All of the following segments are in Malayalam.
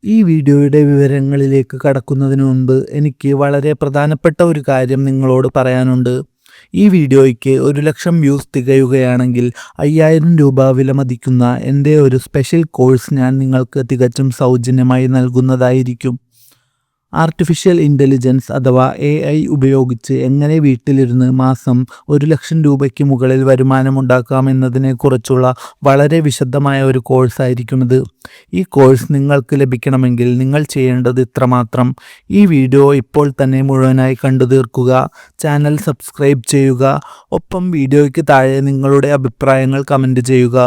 ഈ വീഡിയോയുടെ വിവരങ്ങളിലേക്ക് കടക്കുന്നതിന് മുൻപ് എനിക്ക് വളരെ പ്രധാനപ്പെട്ട ഒരു കാര്യം നിങ്ങളോട് പറയാനുണ്ട്. ഈ വീഡിയോയ്ക്ക് 1,00,000 വ്യൂസ് തികയുകയാണെങ്കിൽ 5,000 രൂപ വിലമതിക്കുന്ന എൻ്റെ ഒരു സ്പെഷ്യൽ കോഴ്സ് ഞാൻ നിങ്ങൾക്ക് തികച്ചും സൗജന്യമായി നൽകുന്നതായിരിക്കും. ആർട്ടിഫിഷ്യൽ ഇൻ്റലിജൻസ് അഥവാ AI ഉപയോഗിച്ച് എങ്ങനെ വീട്ടിലിരുന്ന് മാസം 1,00,000 രൂപയ്ക്ക് മുകളിൽ വരുമാനമുണ്ടാക്കാം എന്നതിനെക്കുറിച്ചുള്ള വളരെ വിശദമായ ഒരു കോഴ്സായിരിക്കും ഇത്. ഈ കോഴ്സ് നിങ്ങൾക്ക് ലഭിക്കണമെങ്കിൽ നിങ്ങൾ ചെയ്യേണ്ടത് ഇത്രമാത്രം: ഈ വീഡിയോ ഇപ്പോൾ തന്നെ മുഴുവനായി കണ്ടു തീർക്കുക, ചാനൽ സബ്സ്ക്രൈബ് ചെയ്യുക, ഒപ്പം വീഡിയോയ്ക്ക് താഴെ നിങ്ങളുടെ അഭിപ്രായങ്ങൾ കമൻറ്റ് ചെയ്യുക.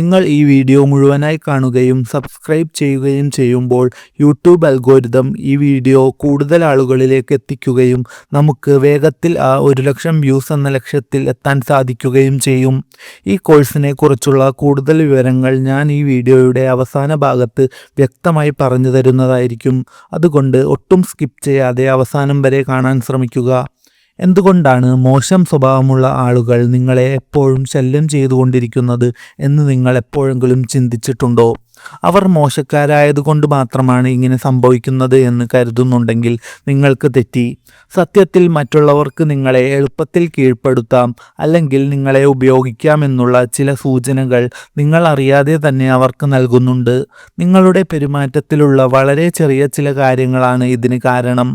നിങ്ങൾ ഈ വീഡിയോ മുഴുവനായി കാണുകയും സബ്സ്ക്രൈബ് ചെയ്യുകയും ചെയ്യുമ്പോൾ യൂട്യൂബ് അൽഗോരിതം ഈ വീഡിയോ കൂടുതൽ ആളുകളിലേക്ക് എത്തിക്കുകയും നമുക്ക് വേഗത്തിൽ ആ 1,00,000 വ്യൂസ് എന്ന ലക്ഷ്യത്തിൽ എത്താൻ സാധിക്കുകയും ചെയ്യും. ഈ കോഴ്സിനെ കുറിച്ചുള്ള കൂടുതൽ വിവരങ്ങൾ ഞാൻ ഈ വീഡിയോയുടെ അവസാന ഭാഗത്ത് വ്യക്തമായി പറഞ്ഞു തരുന്നതായിരിക്കും. അതുകൊണ്ട് ഒട്ടും സ്കിപ്പ് ചെയ്യാതെ അവസാനം വരെ കാണാൻ ശ്രമിക്കുക. എന്തുകൊണ്ടാണ് മോശം സ്വഭാവമുള്ള ആളുകൾ നിങ്ങളെ എപ്പോഴും ശല്യം ചെയ്തുകൊണ്ടിരിക്കുന്നത് എന്ന് നിങ്ങൾ എപ്പോഴെങ്കിലും ചിന്തിച്ചിട്ടുണ്ടോ? അവർ മോശക്കാരായതുകൊണ്ട് മാത്രമാണ് ഇങ്ങനെ സംഭവിക്കുന്നത് എന്ന് കരുതുന്നുണ്ടെങ്കിൽ നിങ്ങൾക്ക് തെറ്റി. സത്യത്തിൽ മറ്റുള്ളവർക്ക് നിങ്ങളെ എളുപ്പത്തിൽ കീഴ്പ്പെടുത്താം, അല്ലെങ്കിൽ നിങ്ങളെ ഉപയോഗിക്കാം എന്നുള്ള ചില സൂചനകൾ നിങ്ങൾ അറിയാതെ തന്നെ അവർക്ക് നൽകുന്നുണ്ട്. നിങ്ങളുടെ പെരുമാറ്റത്തിലുള്ള വളരെ ചെറിയ ചില കാര്യങ്ങളാണ് ഇതിന് കാരണം.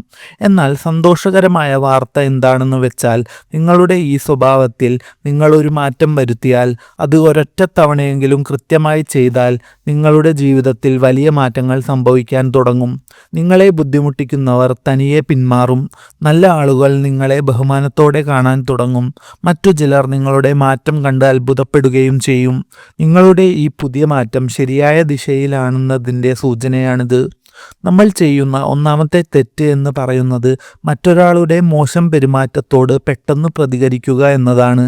എന്നാൽ സന്തോഷകരമായ വാർത്ത എന്താണെന്ന് വെച്ചാൽ, നിങ്ങളുടെ ഈ സ്വഭാവത്തിൽ നിങ്ങൾ ഒരു മാറ്റം വരുത്തിയാൽ, അത് ഒരൊറ്റ തവണയെങ്കിലും കൃത്യമായി ചെയ്താൽ, നിങ്ങളുടെ ജീവിതത്തിൽ വലിയ മാറ്റങ്ങൾ സംഭവിക്കാൻ തുടങ്ങും. നിങ്ങളെ ബുദ്ധിമുട്ടിക്കുന്നവർ തനിയെ പിന്മാറും. നല്ല ആളുകൾ നിങ്ങളെ ബഹുമാനത്തോടെ കാണാൻ തുടങ്ങും. മറ്റു ചിലർ നിങ്ങളുടെ മാറ്റം കണ്ട് അത്ഭുതപ്പെടുകയും ചെയ്യും. നിങ്ങളുടെ ഈ പുതിയ മാറ്റം ശരിയായ ദിശയിലാണെന്നതിൻ്റെ സൂചനയാണിത്. നമ്മൾ ചെയ്യുന്ന ഒന്നാമത്തെ തെറ്റ് എന്ന് പറയുന്നത് മറ്റൊരാളുടെ മോശം പെരുമാറ്റത്തോട് പെട്ടെന്ന് പ്രതികരിക്കുക എന്നതാണ്.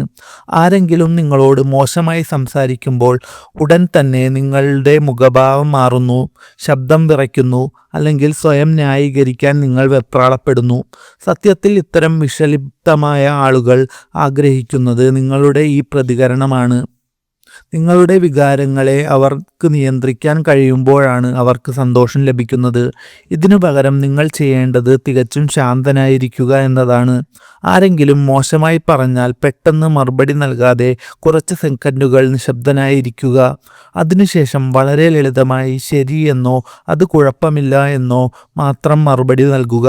ആരെങ്കിലും നിങ്ങളോട് മോശമായി സംസാരിക്കുമ്പോൾ ഉടൻ തന്നെ നിങ്ങളുടെ മുഖഭാവം മാറുന്നു, ശബ്ദം വിറയ്ക്കുന്നു, അല്ലെങ്കിൽ സ്വയം ന്യായീകരിക്കാൻ നിങ്ങൾ വെപ്രാളപ്പെടുന്നു. സത്യത്തിൽ ഇത്തരം വിഷലിപ്തമായ ആളുകൾ ആഗ്രഹിക്കുന്നത് നിങ്ങളുടെ ഈ പ്രതികരണമാണ്. നിങ്ങളുടെ വികാരങ്ങളെ അവർക്ക് നിയന്ത്രിക്കാൻ കഴിയുമ്പോഴാണ് അവർക്ക് സന്തോഷം ലഭിക്കുന്നത്. ഇതിനു പകരം നിങ്ങൾ ചെയ്യേണ്ടത് തികച്ചും ശാന്തനായിരിക്കുക എന്നതാണ്. ആരെങ്കിലും മോശമായി പറഞ്ഞാൽ പെട്ടെന്ന് മറുപടി നൽകാതെ കുറച്ച് സെക്കൻഡുകൾ നിശബ്ദനായിരിക്കുക. അതിനുശേഷം വളരെ ലളിതമായി ശരി എന്നോ അത് കുഴപ്പമില്ല എന്നോ മാത്രം മറുപടി നൽകുക.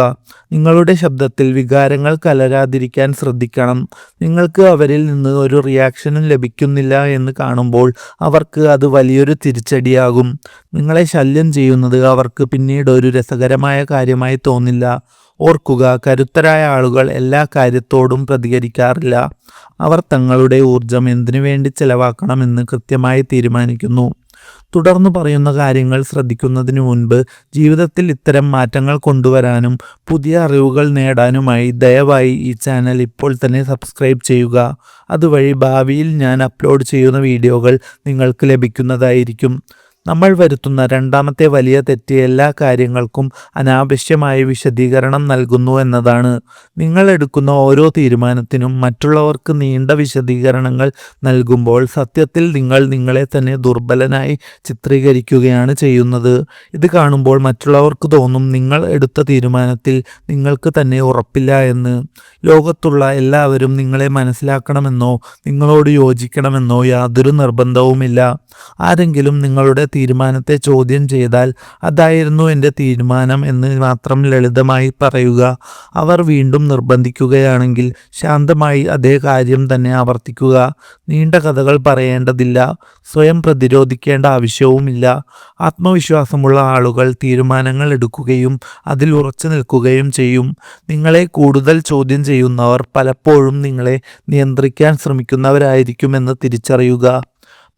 നിങ്ങളുടെ ശബ്ദത്തിൽ വികാരങ്ങൾ കലരാതിരിക്കാൻ ശ്രദ്ധിക്കണം. നിങ്ങൾക്ക് അവരിൽ നിന്ന് ഒരു റിയാക്ഷനും ലഭിക്കുന്നില്ല എന്ന് കാണുമ്പോൾ അവർക്ക് അത് വലിയൊരു തിരിച്ചടിയാകും. നിങ്ങളെ ശല്യം ചെയ്യുന്നത് അവർക്ക് പിന്നീട് ഒരു രസകരമായ കാര്യമായി തോന്നില്ല. ഓർക്കുക, കരുത്തരായ ആളുകൾ എല്ലാ കാര്യത്തോടും പ്രതികരിക്കാറില്ല. അവർ തങ്ങളുടെ ഊർജം എന്തിനു വേണ്ടി ചെലവാക്കണമെന്ന് കൃത്യമായി തീരുമാനിക്കുന്നു. തുടർന്ന് പറയുന്ന കാര്യങ്ങൾ ശ്രദ്ധിക്കുന്നതിന് മുൻപ് ജീവിതത്തിൽ ഇത്തരം മാറ്റങ്ങൾ കൊണ്ടുവരാനും പുതിയ അറിവുകൾ നേടാനുമായി ദയവായി ഈ ചാനൽ ഇപ്പോൾ തന്നെ സബ്സ്ക്രൈബ് ചെയ്യുക. അതുവഴി ഭാവിയിൽ ഞാൻ അപ്ലോഡ് ചെയ്യുന്ന വീഡിയോകൾ നിങ്ങൾക്ക് ലഭിക്കുന്നതായിരിക്കും. നമ്മൾ വരുത്തുന്ന രണ്ടാമത്തെ വലിയ തെറ്റ് എല്ലാ കാര്യങ്ങൾക്കും അനാവശ്യമായ വിശദീകരണം നൽകുന്നു എന്നതാണ്. നിങ്ങൾ എടുക്കുന്ന ഓരോ തീരുമാനത്തിനും മറ്റുള്ളവർക്ക് നീണ്ട വിശദീകരണങ്ങൾ നൽകുമ്പോൾ സത്യത്തിൽ നിങ്ങൾ നിങ്ങളെ തന്നെ ദുർബലനായി ചിത്രീകരിക്കുകയാണ് ചെയ്യുന്നത്. ഇത് കാണുമ്പോൾ മറ്റുള്ളവർക്ക് തോന്നും നിങ്ങൾ എടുത്ത തീരുമാനത്തിൽ നിങ്ങൾക്ക് തന്നെ ഉറപ്പില്ല എന്ന്. ലോകത്തുള്ള എല്ലാവരും നിങ്ങളെ മനസ്സിലാക്കണമെന്നോ നിങ്ങളോട് യോജിക്കണമെന്നോ യാതൊരു നിർബന്ധവുമില്ല. ആരെങ്കിലും നിങ്ങളുടെ തീരുമാനത്തെ ചോദ്യം ചെയ്താൽ അതായിരുന്നു എൻ്റെ തീരുമാനം എന്ന് മാത്രം ലളിതമായി പറയുക. അവർ വീണ്ടും നിർബന്ധിക്കുകയാണെങ്കിൽ ശാന്തമായി അതേ കാര്യം തന്നെ ആവർത്തിക്കുക. നീണ്ട കഥകൾ പറയേണ്ടതില്ല, സ്വയം പ്രതിരോധിക്കേണ്ട ആവശ്യവുമില്ല. ആത്മവിശ്വാസമുള്ള ആളുകൾ തീരുമാനങ്ങൾ എടുക്കുകയും അതിൽ ഉറച്ചു നിൽക്കുകയും ചെയ്യും. നിങ്ങളെ കൂടുതൽ ചോദ്യം ചെയ്യുന്നവർ പലപ്പോഴും നിങ്ങളെ നിയന്ത്രിക്കാൻ ശ്രമിക്കുന്നവരായിരിക്കുമെന്ന് തിരിച്ചറിയുക.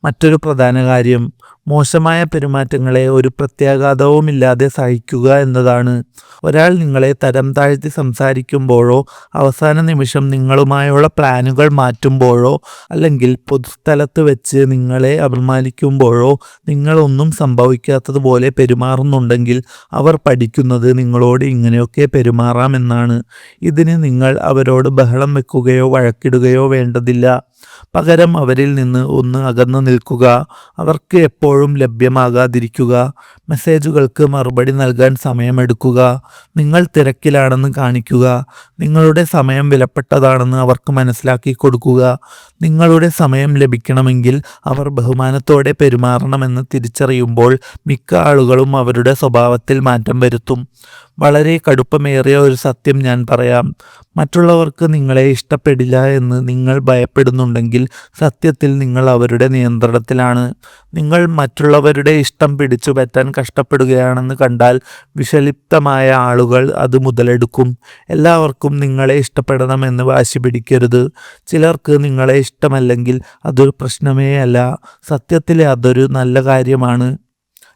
മറ്റൊരു പ്രധാന കാര്യം, മോശമായ പെരുമാറ്റങ്ങളെ ഒരു പ്രത്യാഘാതവുമില്ലാതെ സഹിക്കുക എന്നതാണ്. ഒരാൾ നിങ്ങളെ തരം താഴ്ത്തി സംസാരിക്കുമ്പോഴോ അവസാന നിമിഷം നിങ്ങളുമായുള്ള പ്ലാനുകൾ മാറ്റുമ്പോഴോ അല്ലെങ്കിൽ പൊതുസ്ഥലത്ത് വെച്ച് നിങ്ങളെ അപമാനിക്കുമ്പോഴോ നിങ്ങളൊന്നും സംഭവിക്കാത്തതുപോലെ പെരുമാറുന്നുണ്ടെങ്കിൽ അവർ പഠിക്കുന്നത് നിങ്ങളോട് ഇങ്ങനെയൊക്കെ പെരുമാറാമെന്നാണ്. ഇതിന് നിങ്ങൾ അവരോട് ബഹളം വെക്കുകയോ വഴക്കിടുകയോ വേണ്ടതില്ല. പകരം അവരിൽ നിന്ന് ഒന്ന് അകന്നു നിൽക്കുക. അവർക്ക് എപ്പോഴും ലഭ്യമാകാതിരിക്കുക. മെസ്സേജുകൾക്ക് മറുപടി നൽകാൻ സമയമെടുക്കുക. നിങ്ങൾ തിരക്കിലാണെന്ന് കാണിക്കുക. നിങ്ങളുടെ സമയം വിലപ്പെട്ടതാണെന്ന് അവർക്ക് മനസ്സിലാക്കി കൊടുക്കുക. നിങ്ങളുടെ സമയം ലഭിക്കണമെങ്കിൽ അവർ ബഹുമാനത്തോടെ പെരുമാറണമെന്ന് തിരിച്ചറിയുമ്പോൾ മിക്ക ആളുകളും അവരുടെ സ്വഭാവത്തിൽ മാറ്റം വരുത്തും. വളരെ കടുപ്പമേറിയ ഒരു സത്യം ഞാൻ പറയാം. മറ്റുള്ളവർക്ക് നിങ്ങളെ ഇഷ്ടപ്പെടില്ല എന്ന് നിങ്ങൾ ഭയപ്പെടുന്നുണ്ടെങ്കിൽ സത്യത്തിൽ നിങ്ങൾ അവരുടെ നിയന്ത്രണത്തിലാണ്. നിങ്ങൾ മറ്റുള്ളവരുടെ ഇഷ്ടം പിടിച്ചു പറ്റാൻ കഷ്ടപ്പെടുകയാണെന്ന് കണ്ടാൽ വിഷലിപ്തമായ ആളുകൾ അത് മുതലെടുക്കും. എല്ലാവർക്കും നിങ്ങളെ ഇഷ്ടപ്പെടണമെന്ന് വാശി പിടിക്കരുത്. ചിലർക്ക് നിങ്ങളെ ഇഷ്ടമല്ലെങ്കിൽ അതൊരു പ്രശ്നമേ അല്ല. സത്യത്തിൽ അതൊരു നല്ല കാര്യമാണ്.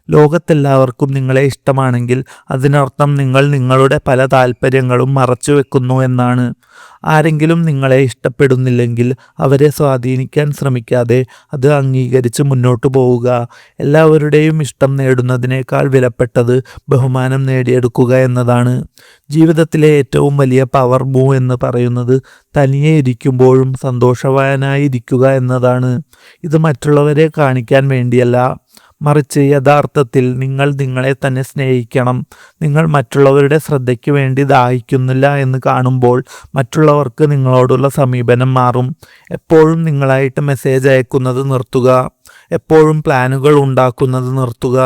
ലോകത്തെല്ലാവർക്കും നിങ്ങളെ ഇഷ്ടമാണെങ്കിൽ അതിനർത്ഥം നിങ്ങൾ നിങ്ങളുടെ പല താല്പര്യങ്ങളും മറച്ചു വെക്കുന്നു എന്നാണ്. ആരെങ്കിലും നിങ്ങളെ ഇഷ്ടപ്പെടുന്നില്ലെങ്കിൽ അവരെ സ്വാധീനിക്കാൻ ശ്രമിക്കാതെ അത് അംഗീകരിച്ച് മുന്നോട്ടു പോവുക. എല്ലാവരുടെയും ഇഷ്ടം നേടുന്നതിനേക്കാൾ വിലപ്പെട്ടത് ബഹുമാനം നേടിയെടുക്കുക എന്നതാണ്. ജീവിതത്തിലെ ഏറ്റവും വലിയ പവർ മൂവ് എന്ന് പറയുന്നത് തനിയെ ഇരിക്കുമ്പോഴും സന്തോഷവാനായിരിക്കുക എന്നതാണ്. ഇത് മറ്റുള്ളവരെ കാണിക്കാൻ വേണ്ടിയല്ല, മറിച്ച് യഥാർത്ഥത്തിൽ നിങ്ങൾ നിങ്ങളെ തന്നെ സ്നേഹിക്കണം. നിങ്ങൾ മറ്റുള്ളവരുടെ ശ്രദ്ധയ്ക്ക് വേണ്ടി ദാഹിക്കുന്നില്ല എന്ന് കാണുമ്പോൾ മറ്റുള്ളവർക്ക് നിങ്ങളോടുള്ള സമീപനം മാറും. എപ്പോഴും നിങ്ങളായിട്ട് മെസ്സേജ് അയക്കുന്നത് നിർത്തുക. എപ്പോഴും പ്ലാനുകൾ ഉണ്ടാക്കുന്നത് നിർത്തുക.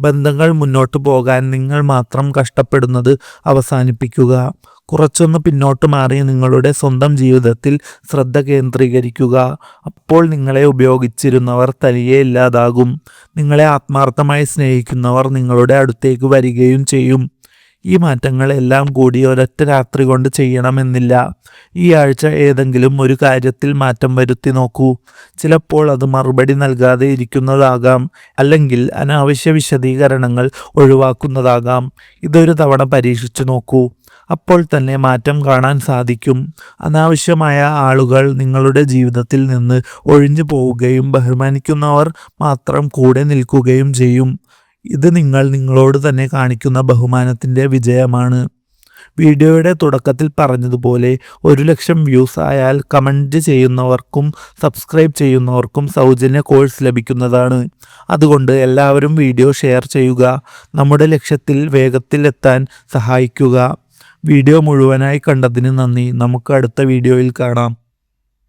ബന്ധങ്ങൾ മുന്നോട്ട് പോകാൻ നിങ്ങൾ മാത്രം കഷ്ടപ്പെടുന്നത് അവസാനിപ്പിക്കുക. കുറച്ചൊന്ന് പിന്നോട്ട് മാറി നിങ്ങളുടെ സ്വന്തം ജീവിതത്തിൽ ശ്രദ്ധ കേന്ദ്രീകരിക്കുക. അപ്പോൾ നിങ്ങളെ ഉപയോഗിച്ചിരുന്നവർ തനിയെ ഇല്ലാതാകും. നിങ്ങളെ ആത്മാർത്ഥമായി സ്നേഹിക്കുന്നവർ നിങ്ങളുടെ അടുത്തേക്ക് വരികയും ചെയ്യും. ഈ മാറ്റങ്ങൾ എല്ലാം കൂടി ഒരൊറ്റ രാത്രി കൊണ്ട് ചെയ്യണമെന്നില്ല. ഈ ആഴ്ച ഏതെങ്കിലും ഒരു കാര്യത്തിൽ മാറ്റം വരുത്തി നോക്കൂ. ചിലപ്പോൾ അത് മറുപടി നൽകാതെ ഇരിക്കുന്നതാകാം, അല്ലെങ്കിൽ അനാവശ്യ വിശദീകരണങ്ങൾ ഒഴിവാക്കുന്നതാകാം. ഇതൊരു തവണ പരീക്ഷിച്ചു നോക്കൂ. അപ്പോൾ തന്നെ മാറ്റം കാണാൻ സാധിക്കും. അനാവശ്യമായ ആളുകൾ നിങ്ങളുടെ ജീവിതത്തിൽ നിന്ന് ഒഴിഞ്ഞു പോവുകയും ബഹുമാനിക്കുന്നവർ മാത്രം കൂടെ നിൽക്കുകയും ചെയ്യും. ഇത് നിങ്ങൾ നിങ്ങളോട് തന്നെ കാണിക്കുന്ന ബഹുമാനത്തിൻ്റെ വിജയമാണ്. വീഡിയോയുടെ തുടക്കത്തിൽ പറഞ്ഞതുപോലെ 1,00,000 വ്യൂസ് ആയാൽ കമൻറ്റ് ചെയ്യുന്നവർക്കും സബ്സ്ക്രൈബ് ചെയ്യുന്നവർക്കും സൗജന്യ കോഴ്സ് ലഭിക്കുന്നതാണ്. അതുകൊണ്ട് എല്ലാവരും വീഡിയോ ഷെയർ ചെയ്യുക. നമ്മുടെ ലക്ഷ്യത്തിൽ വേഗത്തിൽ എത്താൻ സഹായിക്കുക. വീഡിയോ മുഴുവനായി കണ്ടതിന് നന്ദി. നമുക്ക് അടുത്ത വീഡിയോയിൽ കാണാം.